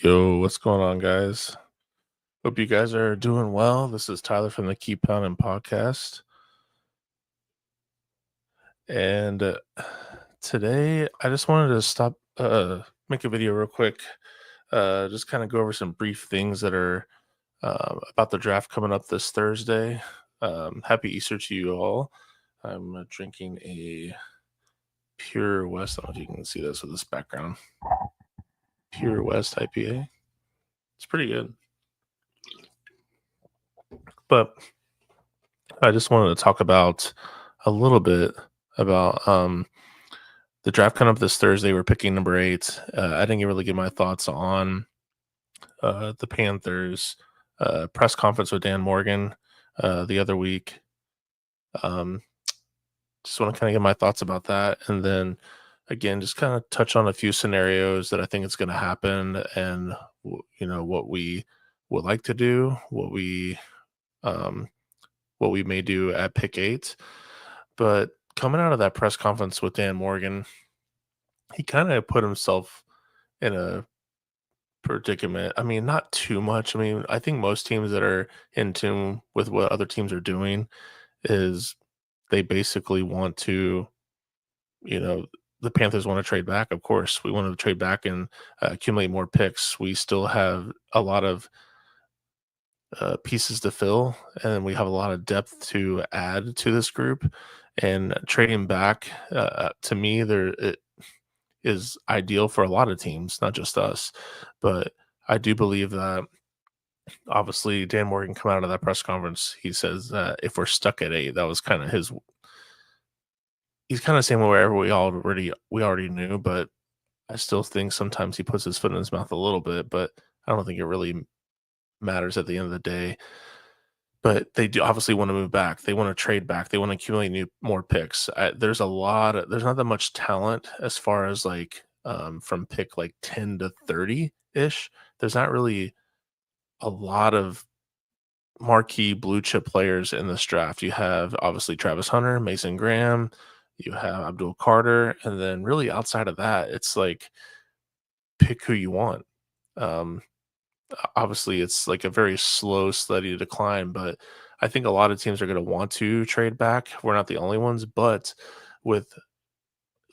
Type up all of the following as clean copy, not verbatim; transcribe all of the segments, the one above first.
Yo, what's going on, guys? Hope you guys are doing well. This is Tyler from the Keep Pounding podcast. And today I just wanted to make a video real quick, just kind of go over some brief things that are about the draft coming up this Thursday. Happy Easter to you all. I'm drinking a Pure West. I don't know if you can see this with this background. Pure West IPA. It's pretty good. But I just wanted to talk about a little bit about the draft coming up this Thursday. We're picking number 8. I didn't really give my thoughts on the Panthers press conference with Dan Morgan the other week. Just want to kind of give my thoughts about that, and then again, just kind of touch on a few scenarios that I think it's going to happen, and what we would like to do, um, what we may do at pick 8. But coming out of that press conference with Dan Morgan, he kind of put himself in a predicament. I mean, not too much. I mean, I think most teams that are in tune with what other teams are doing is they basically want to, you know, the Panthers want to trade back. Of course, we want to trade back and accumulate more picks. We still have a lot of pieces to fill, and we have a lot of depth to add to this group. And trading back, to me, it is ideal for a lot of teams, not just us. But I do believe that obviously Dan Morgan come out of that press conference. He says that if we're stuck at 8, that was kind of his. He's kind of saying wherever we already knew, but I still think sometimes he puts his foot in his mouth a little bit. But I don't think it really matters at the end of the day. But they do obviously want to move back. They want to trade back. They want to accumulate more picks. There's there's not that much talent as far as like from pick like 10 to 30 ish. There's not really a lot of marquee blue chip players in this draft. You have obviously Travis Hunter, Mason Graham, you have Abdul Carter, and then really outside of that, it's like pick who you want. Um, Obviously it's like a very slow, steady decline, but I think a lot of teams are going to want to trade back. We're not the only ones, but with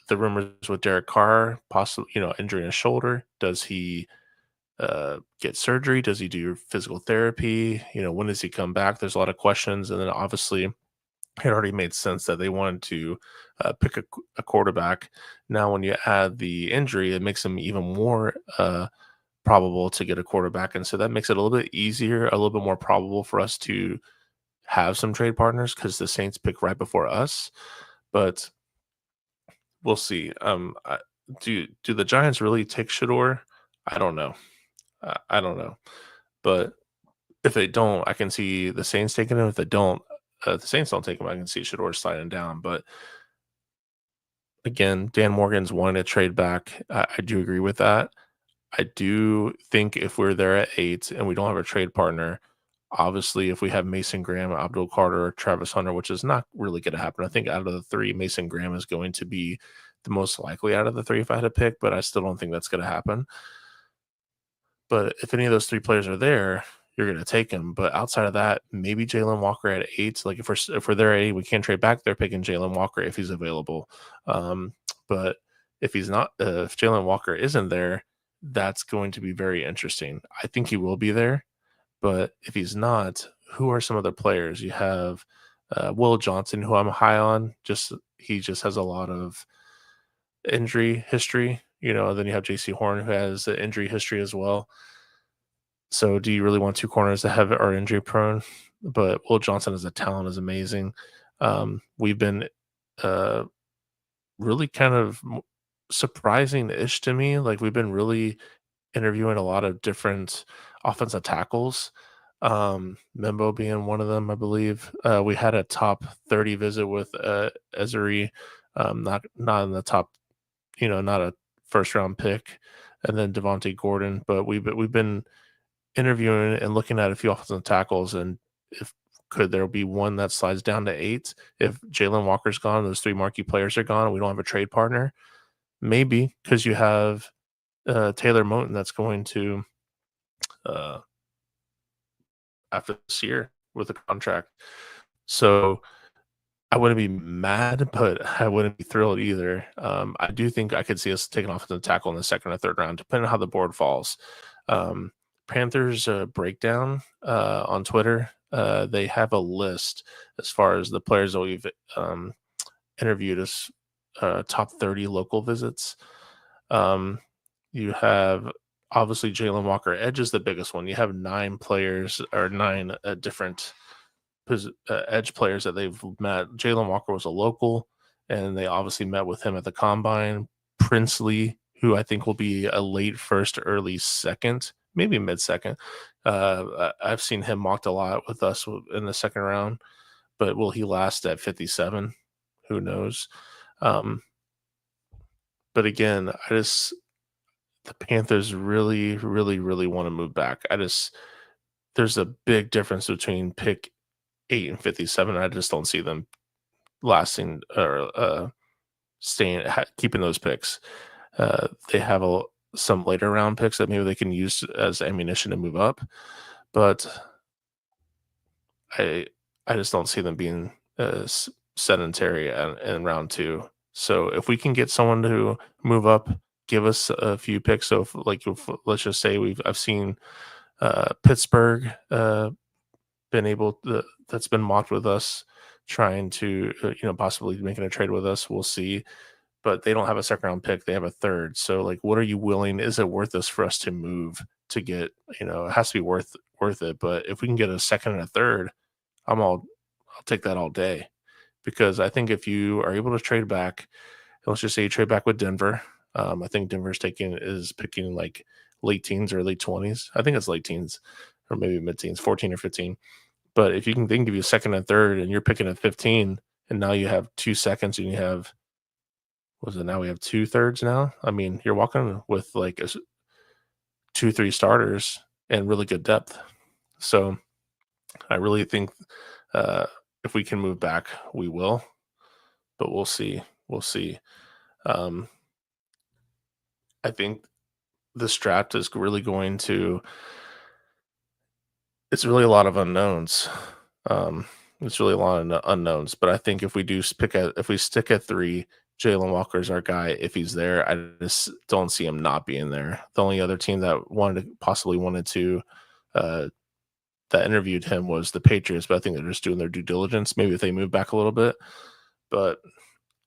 the rumors with Derek Carr, possibly, injury in his shoulder, does he get surgery? Does he do physical therapy? When does he come back? There's a lot of questions. And then obviously it already made sense that they wanted to pick a quarterback. Now, when you add the injury, it makes him even more probable to get a quarterback. And so that makes it a little bit easier, a little bit more probable for us to have some trade partners because the Saints pick right before us. But we'll see. Do the Giants really take Shador? I don't know. I don't know. But if they don't, I can see the Saints taking him. If they don't, the Saints don't take him, I can see Shador sliding down. But again, Dan Morgan's wanting to trade back. I do agree with that. I do think if we're there at 8 and we don't have a trade partner, obviously if we have Mason Graham, Abdul Carter, or Travis Hunter, which is not really going to happen. I think out of the 3, Mason Graham is going to be the most likely out of the 3 if I had to pick, but I still don't think that's going to happen. But if any of those 3 players are there, you're going to take him. But outside of that, maybe Jalen Walker at 8. Like if we're there at 8, we can't trade back. They're picking Jalen Walker if he's available. But if he's not, if Jalen Walker isn't there, that's going to be very interesting. I think he will be there, but if he's not, who are some other players? You have Will Johnson, who I'm high on. He just has a lot of injury history. Then you have J.C. Horn, who has injury history as well. So, do you really want 2 corners that are injury prone? But Will Johnson as a talent is amazing. We've been really kind of surprising-ish to me. Like we've been really interviewing a lot of different offensive tackles. Membo being one of them, I believe. We had a top 30 visit with Ezeri, not in the top, not a first round pick, and then Devontae Gordon. But we've been interviewing and looking at a few offensive tackles, and if could there be one that slides down to 8 if Jalen Walker's gone, those 3 marquee players are gone, and we don't have a trade partner? Maybe because you have Taylor Moton that's going to uh, after this year with a contract. So I wouldn't be mad, but I wouldn't be thrilled either. I do think I could see us taking off the tackle in the second or third round, depending on how the board falls. Um, Panthers breakdown on Twitter. They have a list as far as the players that we've um, interviewed as top 30 local visits. Um, you have obviously Jalen Walker. Edge is the biggest one. You have 9 players or 9 different edge players that they've met. Jalen Walker was a local, and they obviously met with him at the combine. Princely, who I think will be a late first, early second, maybe mid second. I've seen him mocked a lot with us in the second round, but will he last at 57? Who knows? Um, but again, the Panthers really, really, really want to move back. There's a big difference between pick 8 and 57. I just don't see them lasting or keeping those picks. They have some later round picks that maybe they can use as ammunition to move up, but I I just don't see them being sedentary in round 2. So if we can get someone to move up, give us a few picks. So if let's just say I've seen Pittsburgh been that's been mocked with us trying to possibly making a trade with us. We'll see, but they don't have a second round pick, they have a third. So like, what are you willing, is it worth this for us to move to get, it has to be worth it. But if we can get a second and a third, I'll take that all day, because I think if you are able to trade back, let's just say you trade back with Denver. I think Denver's picking like late teens or late 20s. I think it's late teens or maybe mid teens, 14 or 15. But if you can, they can give you a second and third, and you're picking at 15, and now you have 2 seconds, and you have, was it now we have 2 thirds now? I mean, you're walking with like 2, 3 starters and really good depth. So I really think uh, if we can move back, we will, but we'll see. We'll see. Um, I think this draft is really going to, it's really a lot of unknowns. Um, it's really a lot of unknowns, but I think if we if we stick at 3, Jalen Walker's our guy. If he's there, I just don't see him not being there. The only other team that wanted to, uh, that interviewed him was the Patriots, but I think they're just doing their due diligence. Maybe if they move back a little bit, but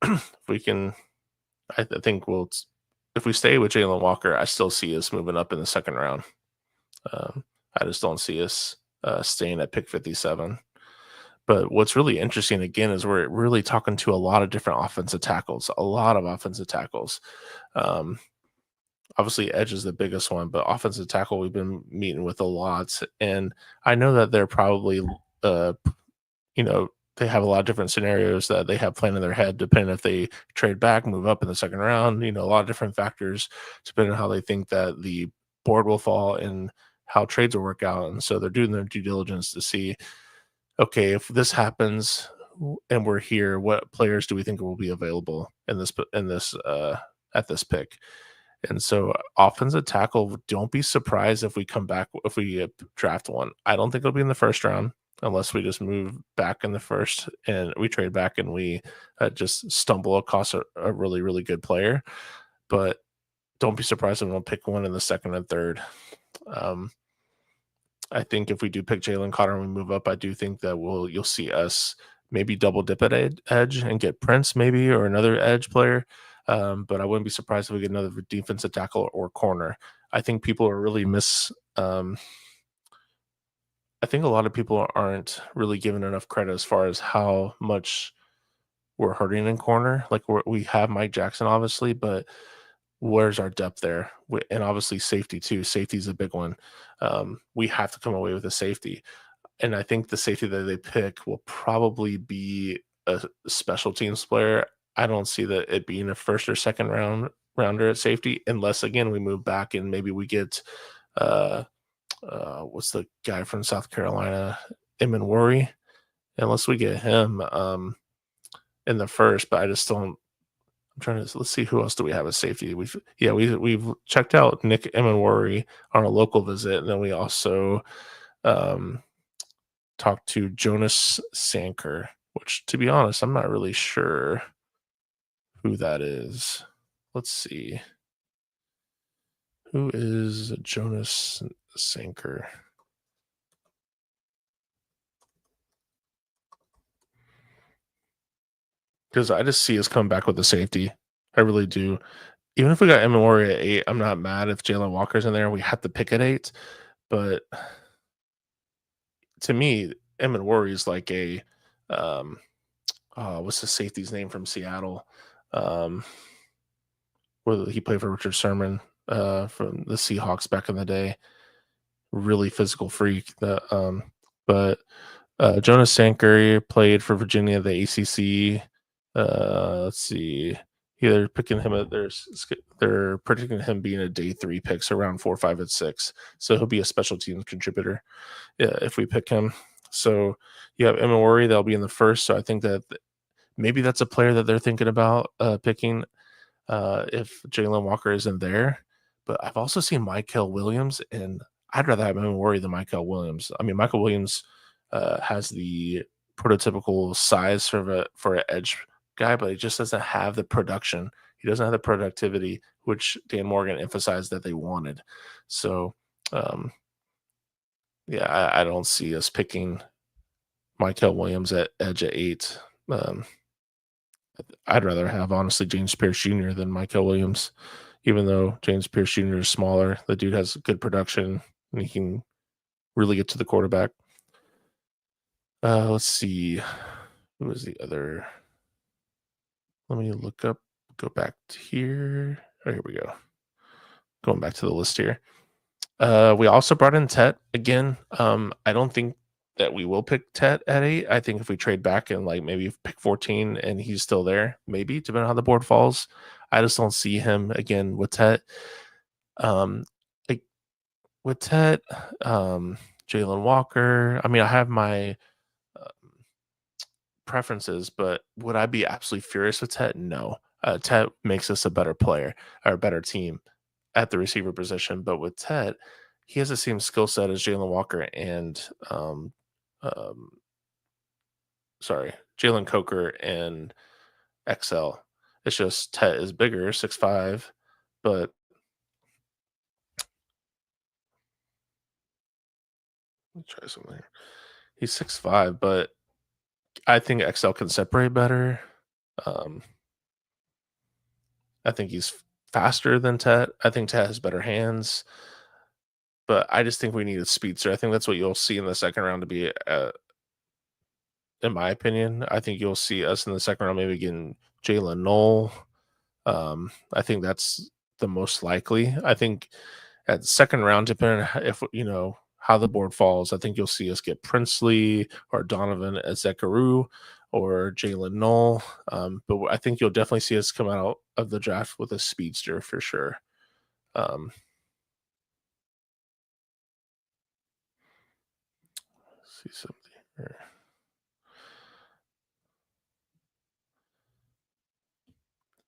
if we can, I think if we stay with Jalen Walker, I still see us moving up in the second round. I just don't see us staying at pick 57. But what's really interesting again is we're really talking to a lot of different offensive tackles, a lot of offensive tackles. Um, Obviously, edge is the biggest one, but offensive tackle we've been meeting with a lot, and I know that they're probably, uh, you know, they have a lot of different scenarios that they have planned in their head, depending if they trade back, move up in the second round. A lot of different factors depending on how they think that the board will fall and how trades will work out, and so they're doing their due diligence to see, okay, if this happens and we're here, what players do we think will be available at this pick? And so offensive tackle, don't be surprised if we come back if we draft one. I don't think it'll be in the first round unless we just move back in the first and we trade back and we just stumble across a really, really good player. But don't be surprised if we don't pick one in the second and third. Um, I think if we do pick Jalen Carter and we move up, I do think that you'll see us maybe double dip at edge and get Prince maybe or another edge player. But I wouldn't be surprised if we get another defensive tackle or corner. I think people are really I think a lot of people aren't really given enough credit as far as how much we're hurting in corner. Like we have Mike Jackson, obviously, but where's our depth there? And obviously safety too. Safety is a big one. We have to come away with a safety, and I think the safety that they pick will probably be a special teams player. I don't see that it being a first or second rounder at safety, unless again we move back and maybe we get what's the guy from South Carolina, Emin Worry, unless we get him in the first. But I'm trying to let's see who else do we have as safety. We've checked out Nick Emenwari on a local visit, and then we also um, talked to Jonas Sanker, which to be honest, I'm not really sure who that is. Let's see. Who is Jonas Sanker? Because I just see us come back with the safety. I really do. Even if we got Emenwari at 8, I'm not mad if Jalen Walker's in there. We have to pick at 8. But to me, Emenwari is like a what's the safety's name from Seattle? Um, where he played for Richard Sherman from the Seahawks back in the day. Really physical freak. But Jonas Sanker played for Virginia, the ACC. Let's see. Yeah, they're picking him at they're predicting him being a day 3 pick, so around 4, 5, and 6. So he'll be a special teams contributor if we pick him. So you have Emenwari that'll be in the first. So I think that maybe that's a player that they're thinking about picking if Jalen Walker isn't there. But I've also seen Michael Williams, and I'd rather have Emenwari than Michael Williams. I mean, Michael Williams has the prototypical size for an edge guy, but he just doesn't have the production. He doesn't have the productivity, which Dan Morgan emphasized that they wanted. So, yeah, I don't see us picking Michael Williams at edge at 8. I'd rather have honestly James Pierce Jr. than Michael Williams, even though James Pierce Jr. is smaller. The dude has good production and he can really get to the quarterback. Let's see. Who was the other? Let me go back to here. Oh, here we go. Going back to the list here. We also brought in Tet again. I don't think that we will pick Tet at 8. I think if we trade back and like maybe pick 14 and he's still there, maybe depending on how the board falls. I just don't see him again with Tet. Like with Tet, Jalen Walker. I mean, I have my preferences, but would I be absolutely furious with Tet? No. Tet makes us a better player or a better team at the receiver position. But with Tet, he has the same skill set as Jalen Walker and um, Jalen Coker and XL. It's just Tet is bigger, 6'5", but let me try something here. He's 6'5", but I think XL can separate better. I think he's faster than Tet. I think Tet has better hands, but I just think we need a speedster. I think that's what you'll see in the second round to be, in my opinion. I think you'll see us in the second round maybe getting Jalen Knoll. I think that's the most likely. I think at the second round, depending on if how the board falls, I think you'll see us get Princely or Donovan Ezekaru or Jalen Knoll. But I think you'll definitely see us come out of the draft with a speedster for sure. See something here.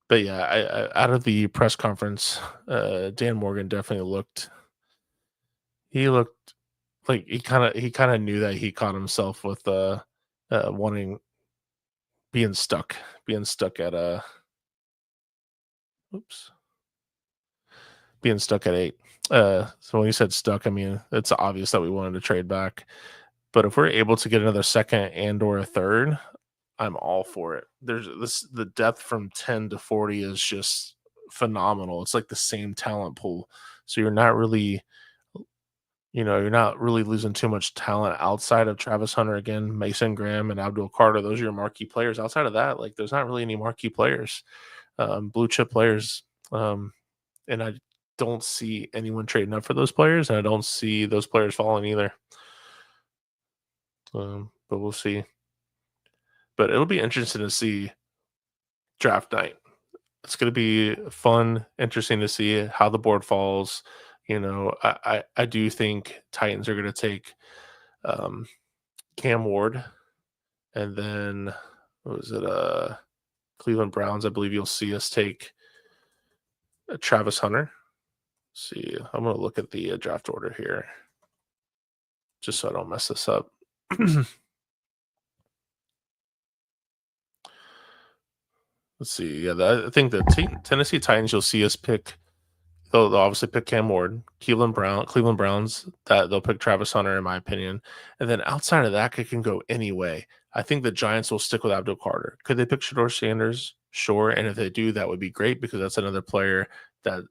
But yeah, out of the press conference, Dan Morgan definitely looked. He looked like he kind of knew that he caught himself with wanting being stuck at oops, being stuck at 8. So when you said stuck, I mean it's obvious that we wanted to trade back. But if we're able to get another second and or a third, I'm all for it. The depth from 10 to 40 is just phenomenal. It's like the same talent pool. So you're not really losing too much talent outside of Travis Hunter again, Mason Graham and Abdul Carter. Those are your marquee players. Outside of that, like there's not really any marquee players, blue chip players. And I don't see anyone trading up for those players, and I don't see those players falling either. But we'll see. But it'll be interesting to see draft night. It's going to be fun, interesting to see how the board falls. I do think Titans are going to take Cam Ward, and then what was it? Cleveland Browns, I believe you'll see us take Travis Hunter. See, I'm going to look at the draft order here just so I don't mess this up. Let's see. Yeah, I think the Tennessee Titans, you'll see us pick. They'll obviously pick Cam Ward, Cleveland Browns. That they'll pick Travis Hunter, in my opinion. And then outside of that, it can go any way. I think the Giants will stick with Abdul Carter. Could they pick Shador Sanders? Sure. And if they do, that would be great because that's another player that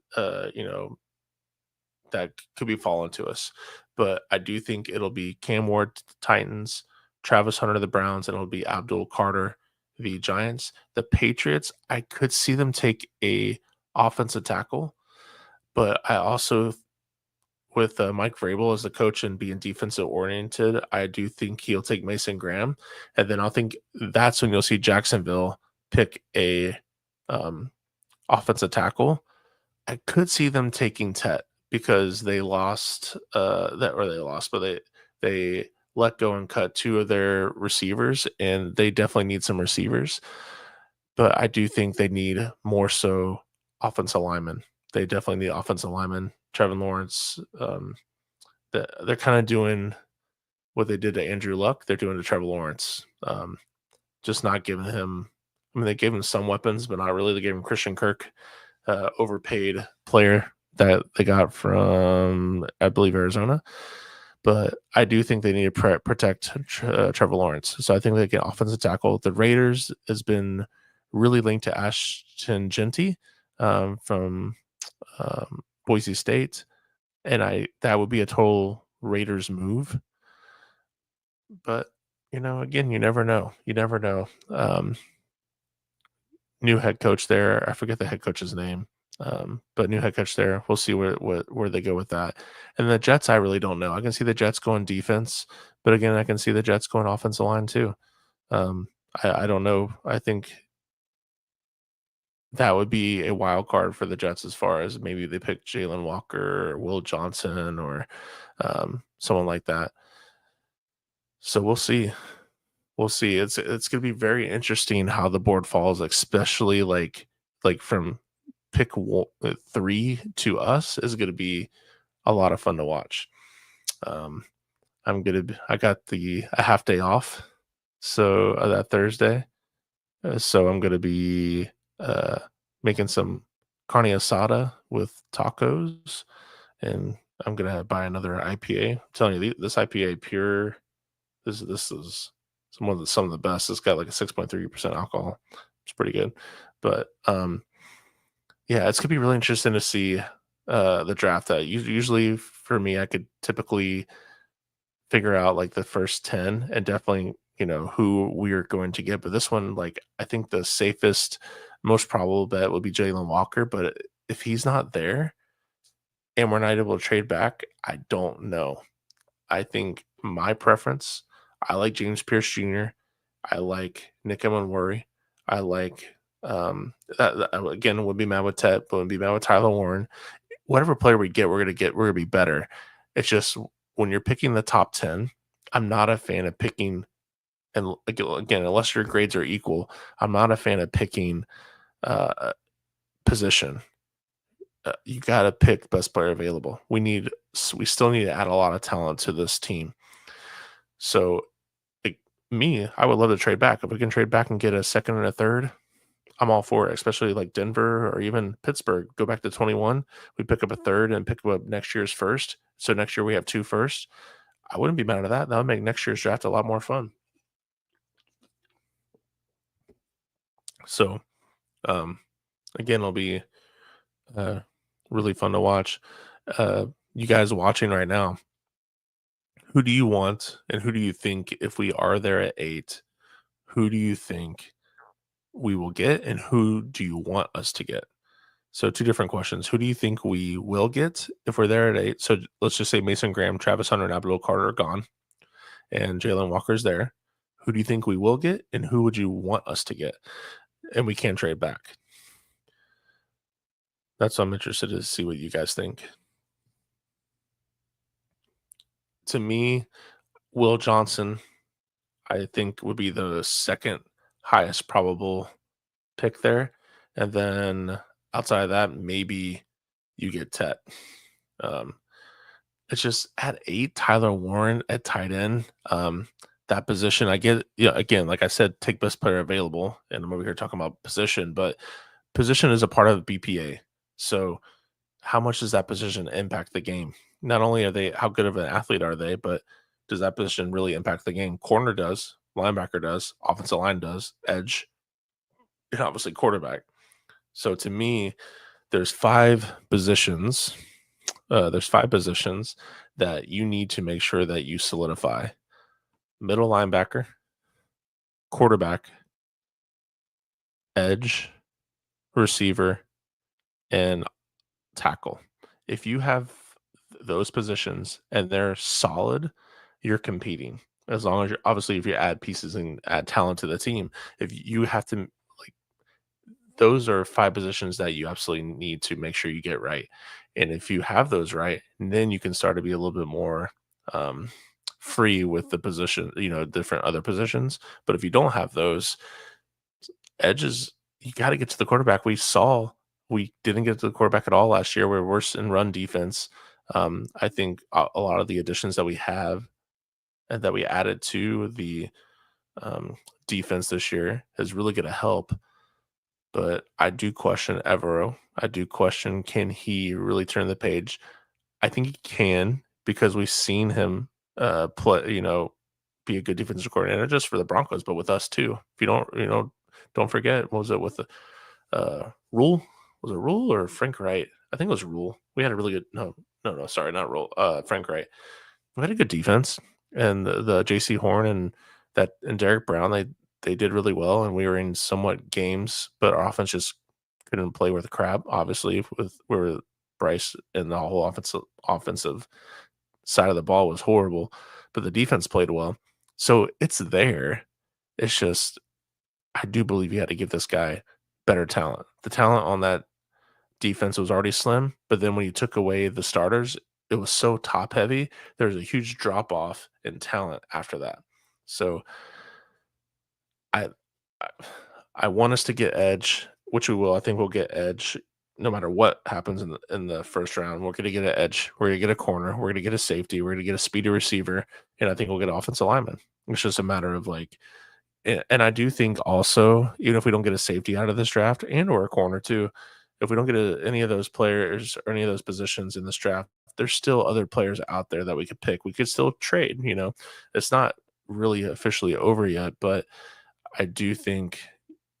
that could be falling to us. But I do think it'll be Cam Ward to the Titans, Travis Hunter to the Browns, and it'll be Abdul Carter the Giants. The Patriots, I could see them take a offensive tackle, but I also, with Mike Vrabel as the coach and being defensive oriented, I do think he'll take Mason Graham, and then I think that's when you'll see Jacksonville pick a offensive tackle. I could see them taking Tet because they lost but they let go and cut two of their receivers, and they definitely need some receivers. But I do think they need more so offensive linemen. They definitely need offensive linemen. Trevor Lawrence, they're kind of doing what they did to Andrew Luck. They're doing to Trevor Lawrence, just not giving him. I mean, they gave him some weapons, but not really. They gave him Christian Kirk, overpaid player that they got from, I believe, Arizona. But I do think they need to protect Trevor Lawrence. So I think they get offensive tackle. The Raiders has been really linked to Ashton Genty from Boise State, and that would be a total Raiders move. But again, you never know. You never know. New head coach there. I forget the head coach's name. But new head coach there. We'll see where they go with that. And the Jets, I really don't know. I can see the Jets going defense, but again, I can see the Jets going offensive line too. I don't know. I think that would be a wild card for the Jets as far as maybe they pick Jalen Walker or Will Johnson or someone like that. So we'll see. We'll see. It's going to be very interesting how the board falls, especially like from pick 3 to us is going to be a lot of fun to watch. I got a half day off, so that Thursday, so I'm going to be making some carne asada with tacos, and I'm going to buy another IPA. I'm telling you, this IPA pure. This is some of the best. It's got like a 6.3% alcohol. It's pretty good, but yeah, it's gonna be really interesting to see the draft. That usually for me, I could typically figure out like the first 10 and definitely who we're going to get. But this one, like I think the safest, most probable bet would be Jalen Walker. But if he's not there and we're not able to trade back, I don't know. I think my preference, I like James Pierce Jr. I like Nick Emenworry. I like that again would be mad with Ted, but would be mad with Tyler Warren. Whatever player we get, we're gonna be better. It's just when you're picking the top 10, I'm not a fan of picking, and again, unless your grades are equal, I'm not a fan of picking position. You got to pick best player available. We still need to add a lot of talent to this team. So, like I would love to trade back. If we can trade back and get a second and a third, I'm all for it. Especially like Denver or even Pittsburgh. Go back to 21. We pick up a third and pick up next year's first. So next year we have 2 firsts. I wouldn't be mad at that. That would make next year's draft a lot more fun. So, again, it'll be really fun to watch. You guys watching right now, who do you want and who do you think, if we are there at 8, who do you think we will get and who do you want us to get? So 2 different questions. Who do you think we will get if we're there at 8? So let's just say Mason Graham, Travis Hunter, and Abdul Carter are gone and Jalen Walker's there. Who do you think we will get and who would you want us to get? And we can trade back. That's what I'm interested to see what you guys think. To me, Will Johnson, I think, would be the second highest probable pick there, and then outside of that, maybe you get Tet. Um, it's just at 8, Tyler Warren at tight end. That position, I get, yeah, again, like I said, take best player available, and I'm over here talking about position, but position is a part of BPA. So how much does that position impact the game? Not only are they how good of an athlete are they, but does that position really impact the game? Corner does, linebacker does, offensive line does, edge, and obviously quarterback. So to me, there's five positions. There's five positions that you need to make sure that you solidify: middle linebacker, quarterback, edge, receiver, and tackle. If you have those positions and they're solid, you're competing. As long as you're obviously if you add pieces and add talent to the team, if you have to like those are five positions that you absolutely need to make sure you get right. And if you have those right, then you can start to be a little bit more um, free with the position, different other positions. But if you don't have those edges, you got to get to the quarterback. We didn't get to the quarterback at all last year. We're worse in run defense. I think a lot of the additions that we have and that we added to the defense this year is really going to help. But I do question Evero. I do question, can he really turn the page? I think he can because we've seen him play, be a good defensive coordinator just for the Broncos, but with us too. If you don't, don't forget, what was it with the Rule? Was it Rule or Frank Wright? I think it was Rule. We had a really good no, sorry, not Rule. Frank Wright. We had a good defense, and the JC Horn and Derek Brown, they did really well, and we were in somewhat games, but our offense just couldn't play worth a crap. Obviously, with where Bryce and the whole offensive side of the ball was horrible, but the defense played well. So it's there. It's just I do believe you had to give this guy better talent. The talent on that defense was already slim, but then when you took away the starters, it was so top heavy. There was a huge drop off in talent after that. So I, I I want us to get edge, which we will. I think we'll get edge no matter what happens in the first round. We're going to get an edge. We're going to get a corner. We're going to get a safety. We're going to get a speedy receiver, and I think we'll get an offensive lineman. It's just a matter of like, and I do think also, even if we don't get a safety out of this draft and or a corner too, if we don't get any of those players or any of those positions in this draft, there's still other players out there that we could pick. We could still trade. It's not really officially over yet, but I do think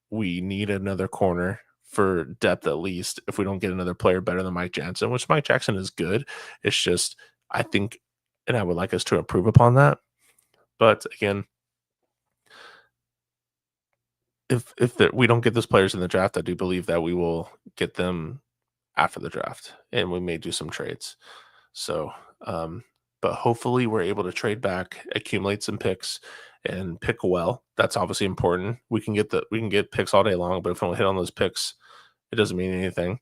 we need another corner for depth at least. If we don't get another player better than Mike Jackson, which Mike Jackson is good, it's just I think, and I would like us to improve upon that. But again, if we don't get those players in the draft, I do believe that we will get them after the draft, and we may do some trades. So, but hopefully we're able to trade back, accumulate some picks, and pick well. That's obviously important. We can get picks all day long, but if we don't hit on those picks, it doesn't mean anything.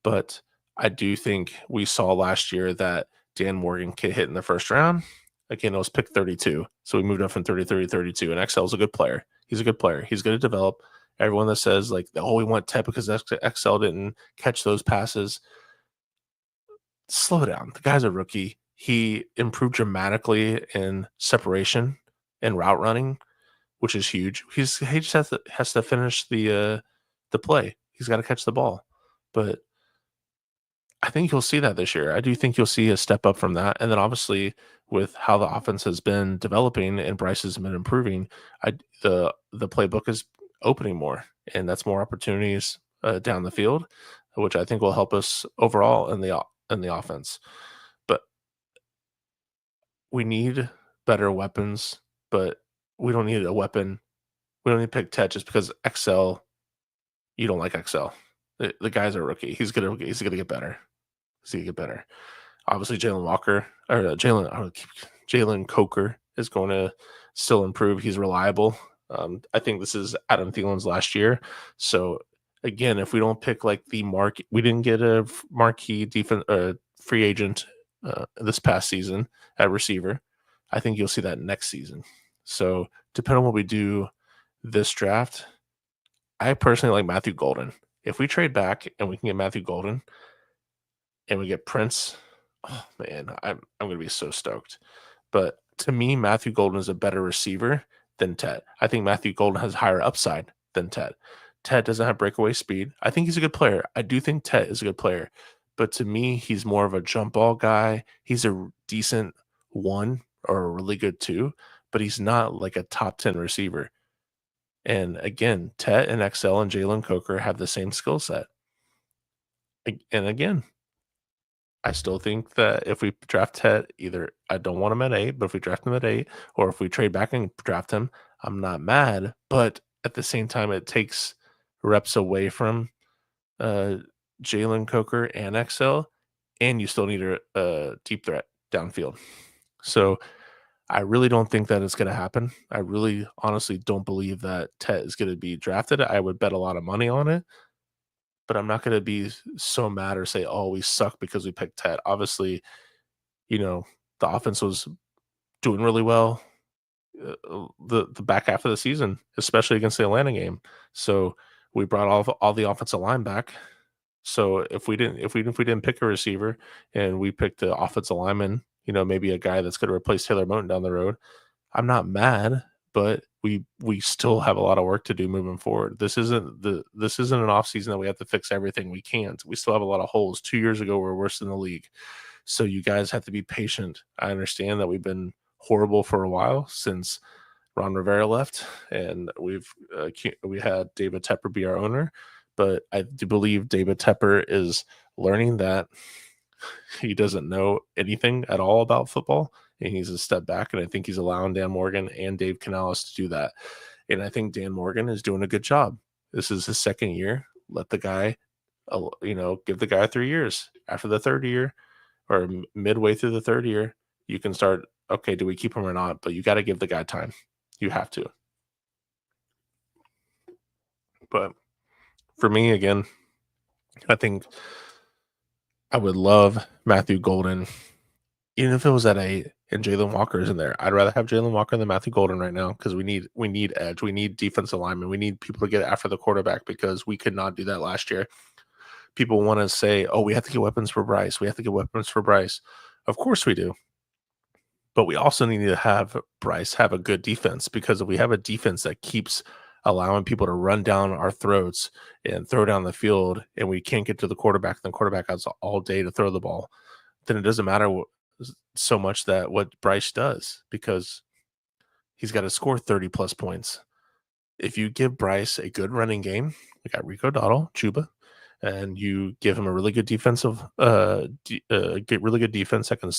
But I do think we saw last year that Dan Morgan could hit in the first round. Again, it was pick 32. So we moved up from 33 to 32. And XL is a good player. He's a good player. He's going to develop. Everyone that says, like, oh, we want Ted because XL didn't catch those passes, slow down. The guy's a rookie. He improved dramatically in separation and route running, which is huge. He just has to finish the play. He's got to catch the ball. But I think you'll see that this year. I do think you'll see a step up from that. And then obviously with how the offense has been developing and Bryce has been improving, the playbook is opening more, and that's more opportunities down the field, which I think will help us overall in the offense. But we need better weapons, but we don't need a weapon. We don't need to pick Ted just because XL. You don't like XL. The guy's a rookie. He's gonna get better. He's gonna get better. Obviously, Jalen Walker or Jalen Coker is going to still improve. He's reliable. I think this is Adam Thielen's last year. So again, if we don't pick like we didn't get a marquee defense free agent this past season at receiver. I think you'll see that next season. So depending on what we do this draft, I personally like Matthew Golden. If we trade back and we can get Matthew Golden and we get Prince, oh man, I'm gonna be so stoked. But to me, Matthew Golden is a better receiver than Ted. I think Matthew Golden has higher upside than Ted. Ted doesn't have breakaway speed. I think he's a good player. I do think Ted is a good player. But to me, he's more of a jump ball guy. He's a decent one or a really good two, but he's not like a top 10 receiver. And again, Ted and XL and Jalen Coker have the same skill set. And again, I still think that if we draft Ted, either I don't want him at 8, but if we draft him at 8, or if we trade back and draft him, I'm not mad. But at the same time, it takes reps away from uh, Jalen Coker and XL, and you still need a deep threat downfield. So I really don't think that it's going to happen. I really honestly don't believe that Ted is going to be drafted. I would bet a lot of money on it, but I'm not going to be so mad or say, oh, we suck because we picked Ted. Obviously, the offense was doing really well the back half of the season, especially against the Atlanta game. So we brought all the offensive line back. So if we didn't pick a receiver and we picked the offensive lineman, maybe a guy that's going to replace Taylor Moton down the road, I'm not mad, but we still have a lot of work to do moving forward. This isn't an off season that we have to fix everything. We can't. We still have a lot of holes. 2 years ago, we were worse in the league. So you guys have to be patient. I understand that we've been horrible for a while since Ron Rivera left, and we had David Tepper be our owner. But I do believe David Tepper is learning that he doesn't know anything at all about football, and he needs to step back. And I think he's allowing Dan Morgan and Dave Canales to do that. And I think Dan Morgan is doing a good job. This is his second year. Let the guy, give the guy 3 years. After the third year, or midway through the third year, you can start, okay, do we keep him or not? But you got to give the guy time. You have to. But for me, again, I think I would love Matthew Golden, even if it was at 8 and Jalen Walker is in there. I'd rather have Jalen Walker than Matthew Golden right now because we need edge. We need defensive linemen. We need people to get after the quarterback because we could not do that last year. People want to say, oh, we have to get weapons for Bryce. We have to get weapons for Bryce. Of course we do. But we also need to have Bryce have a good defense, because if we have a defense that keeps allowing people to run down our throats and throw down the field and we can't get to the quarterback, then the quarterback has all day to throw the ball, then it doesn't matter so much that what Bryce does, because he's got to score 30 plus points. If you give Bryce a good running game, we got Rico Dowdle, Chuba, and you give him a really good defensive, get really good defense that can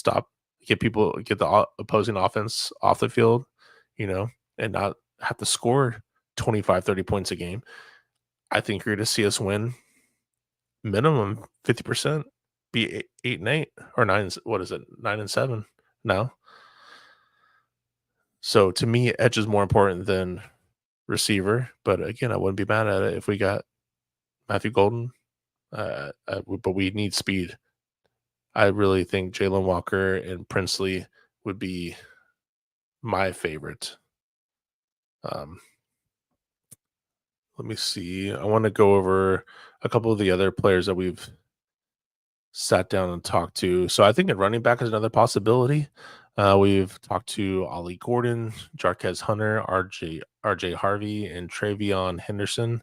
get the opposing offense off the field, and not have to score 25, 30 points a game. I think you're going to see us win minimum 50%, be 8-8 or 9. What is it? 9-7 now. So to me, edge is more important than receiver. But again, I wouldn't be mad at it if we got Matthew Golden. But we need speed. I really think Jalen Walker and Princely would be my favorite. Let me see. I want to go over a couple of the other players that we've sat down and talked to. So I think at running back is another possibility. We've talked to Ollie Gordon, Jarquez Hunter, RJ Harvey, and Travion Henderson.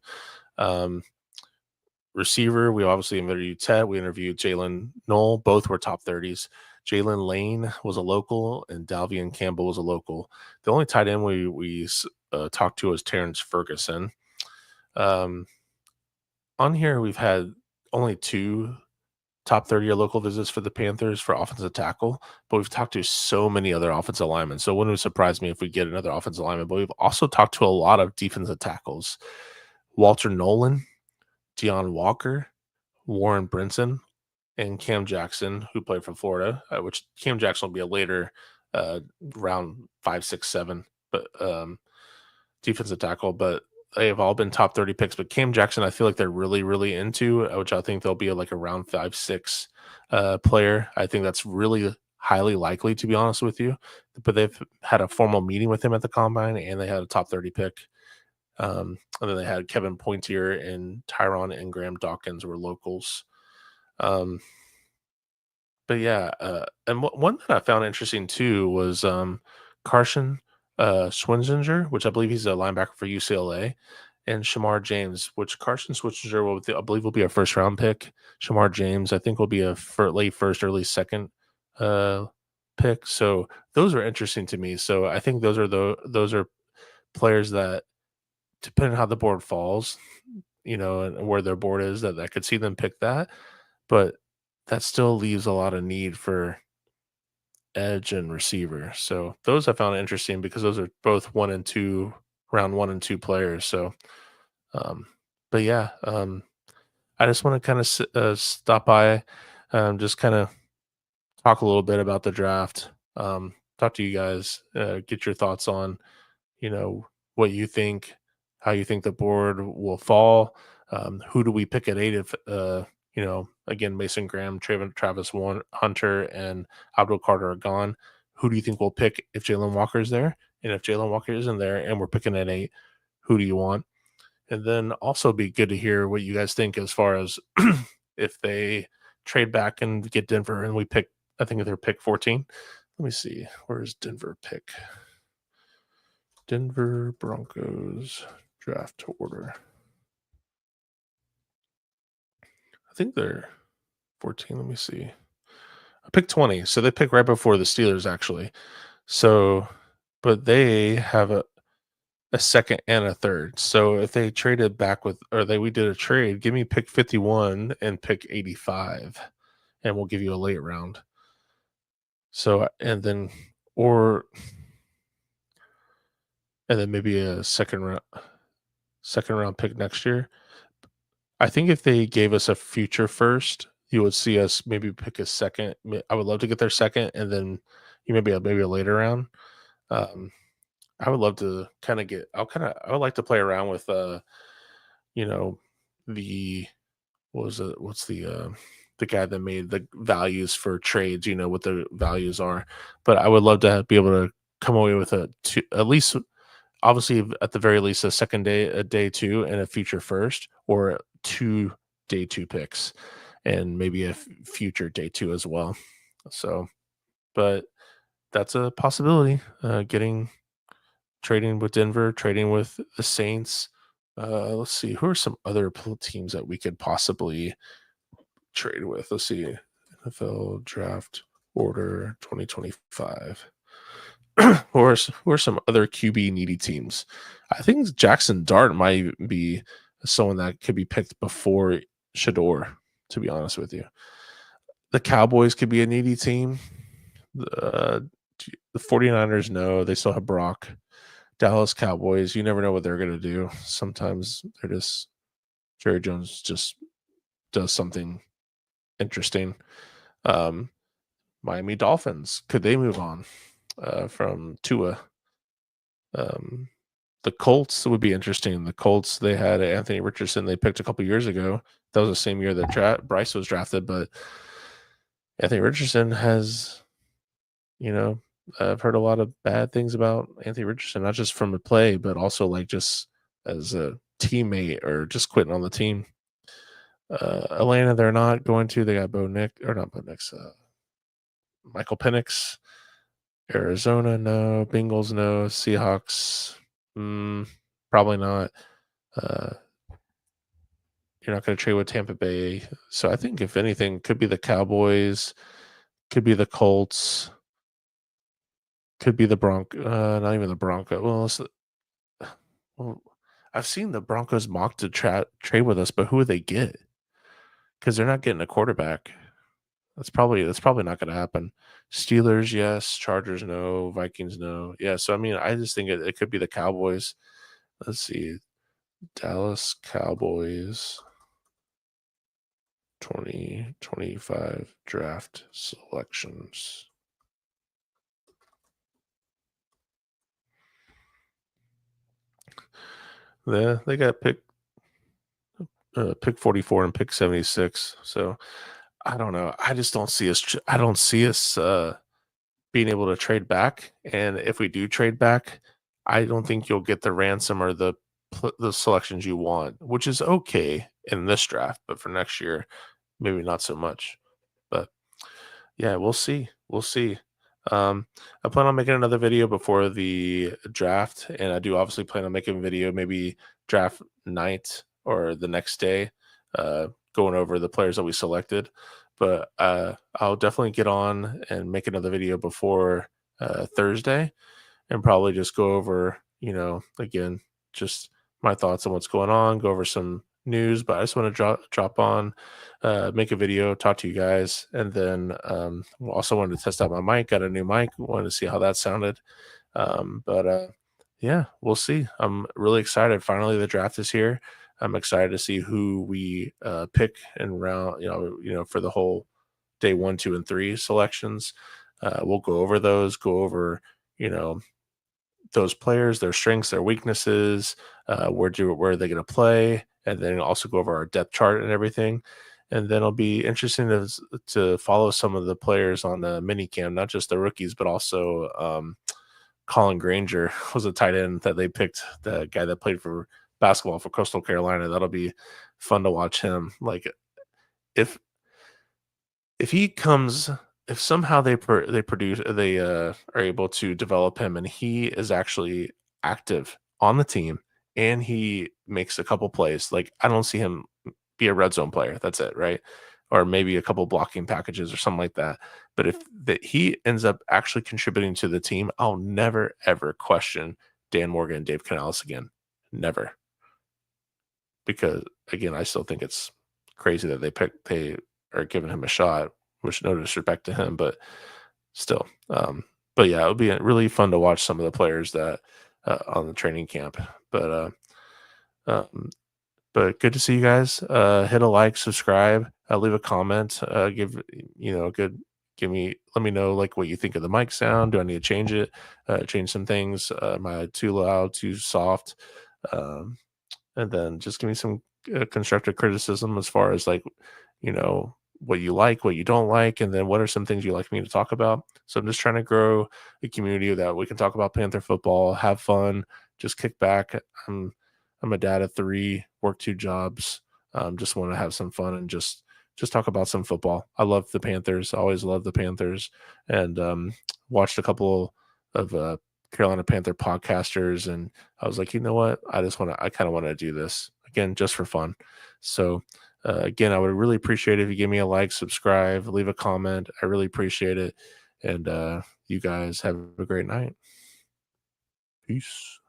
Receiver, we obviously interviewed Ted. We interviewed Jalen Knoll. Both were top 30s. Jalen Lane was a local, and Dalvian Campbell was a local. The only tight end we talked to was Terrence Ferguson. On here, we've had only 2 top 30 or local visits for the Panthers for offensive tackle, but we've talked to so many other offensive linemen. So it wouldn't surprise me if we get another offensive lineman, but we've also talked to a lot of defensive tackles. Walter Nolan, Deion Walker, Warren Brinson, and Cam Jackson, who played for Florida, which Cam Jackson will be a later round 5, 6, 7, but defensive tackle, but they have all been top 30 picks. But Cam Jackson, I feel like they're really, really into, which I think they'll be like a round 5, 6 player. I think that's really highly likely, to be honest with you. But they've had a formal meeting with him at the combine, and they had a top 30 pick. And then they had Kevin Pointier and Tyron and Graham Dawkins were locals. Um, but yeah, and one that I found interesting too was Carson Schwinzinger, which I believe he's a linebacker for UCLA, and Shamar James, which Carson Schwinzinger I believe will be a first round pick. Shamar James, I think, will be a late first, early second uh, pick. So those are interesting to me. So I think those are players that, depending on how the board falls, and where their board is, that I could see them pick that. But that still leaves a lot of need for edge and receiver. So those I found interesting because those are both round 1 and 2 players. So, um, but yeah, I just want to kind of stop by, just kind of talk a little bit about the draft. Talk to you guys, get your thoughts on, what you think, how you think the board will fall. Who do we pick at 8 if, again, Mason Graham, Travis Hunter, and Abdul Carter are gone? Who do you think we'll pick if Jalen Walker's there? And if Jalen Walker isn't there and we're picking at 8, who do you want? And then also be good to hear what you guys think as far as if they trade back and get Denver and we pick, I think they're pick 14. Let me see. Where's Denver pick? Denver Broncos draft order. I think they're 14. Let me see. I picked 20. So they pick right before the Steelers, actually. So, but they have a second and a third. So if they traded back we did a trade, give me pick 51 and pick 85, and we'll give you a late round. So, and then maybe a second round pick next year. I think if they gave us a future first, you would see us maybe pick a second. I would love to get their second, and then maybe a later round. I would love to kind of get. I would like to play around with you know, the what's the guy that made the values for trades, what the values are. But I would love to be able to come away with at least, obviously at the very least, a day 2 and a future first, or 2 day 2 picks and maybe a future day 2 as well. So, but that's a possibility. Trading with Denver, trading with the Saints. Let's see, who are some other teams that we could possibly trade with? Let's see, NFL draft order 2025. Who are some other QB needy teams? I think Jackson Dart might be someone that could be picked before Shador, to be honest with you. The Cowboys could be a needy team. The 49ers, no, they still have Brock. Dallas Cowboys, you never know what they're going to do. Sometimes Jerry Jones just does something interesting. Miami Dolphins, could they move on from Tua? The Colts would be interesting. The Colts, they had Anthony Richardson they picked a couple years ago. That was the same year that Bryce was drafted, but Anthony Richardson has, I've heard a lot of bad things about Anthony Richardson, not just from a play, but also like just as a teammate or just quitting on the team. Atlanta, they're not going to. They got Michael Penix. Arizona, no. Bengals, no. Seahawks, probably not. You're not going to trade with Tampa Bay. So I think if anything, could be the Cowboys, could be the Colts, could be the not even the Broncos. Well, I've seen the Broncos mock to trade with us, but who would they get? Because they're not getting a quarterback. That's probably not going to happen. Steelers, yes. Chargers, no. Vikings, no. Yeah. So I mean, I just think it could be the Cowboys. Let's see, Dallas Cowboys 2025 draft selections. They got pick 44 and pick 76. So I don't know. I just don't see us. I don't see us being able to trade back. And if we do trade back, I don't think you'll get the ransom or the the selections you want, which is okay in this draft, but for next year, maybe not so much. But yeah, we'll see. We'll see. I plan on making another video before the draft, and I do obviously plan on making a video maybe draft night or the next day, going over the players that we selected. But I'll definitely get on and make another video before Thursday, and probably just go over, again, just my thoughts on what's going on, go over some news. But I just want to drop on, make a video, talk to you guys, and then also wanted to test out my mic. Got a new mic, wanted to see how that sounded. But yeah, we'll see. I'm really excited. Finally, the draft is here. I'm excited to see who we pick in round, for the whole day 1, 2, and 3 selections. We'll go over those, go over, you know, those players, their strengths, their weaknesses, where are they going to play, and then also go over our depth chart and everything. And then it'll be interesting to follow some of the players on the mini camp, not just the rookies, but also Colin Granger was a tight end that they picked, the guy that played for basketball for Coastal Carolina. That'll be fun to watch him. Like if he comes, if somehow they are able to develop him and he is actually active on the team and he makes a couple plays, like I don't see him be a red zone player. That's it, right? Or maybe a couple blocking packages or something like that. But if that he ends up actually contributing to the team, I'll never ever question Dan Morgan and Dave Canales again. Never. Because again, I still think it's crazy that they are giving him a shot, which no disrespect to him, but still. But yeah, it would be really fun to watch some of the players that on the training camp. Um, but good to see you guys. Hit a like, subscribe, leave a comment, let me know like what you think of the mic sound. Do I need to change it? Change some things? Am I too loud, too soft? Um, and then just give me some constructive criticism as far as like, what you like, what you don't like, and then what are some things you like me to talk about. So I'm just trying to grow a community that we can talk about Panther football, have fun, just kick back. I'm a dad of 3, work 2 jobs. Just want to have some fun and just talk about some football. I love the Panthers. I always love the Panthers, and watched a couple of Carolina Panther podcasters, and I was like, you know what? I kind of want to do this again just for fun. So again, I would really appreciate it if you give me a like, subscribe, leave a comment. I really appreciate it. And you guys have a great night. Peace.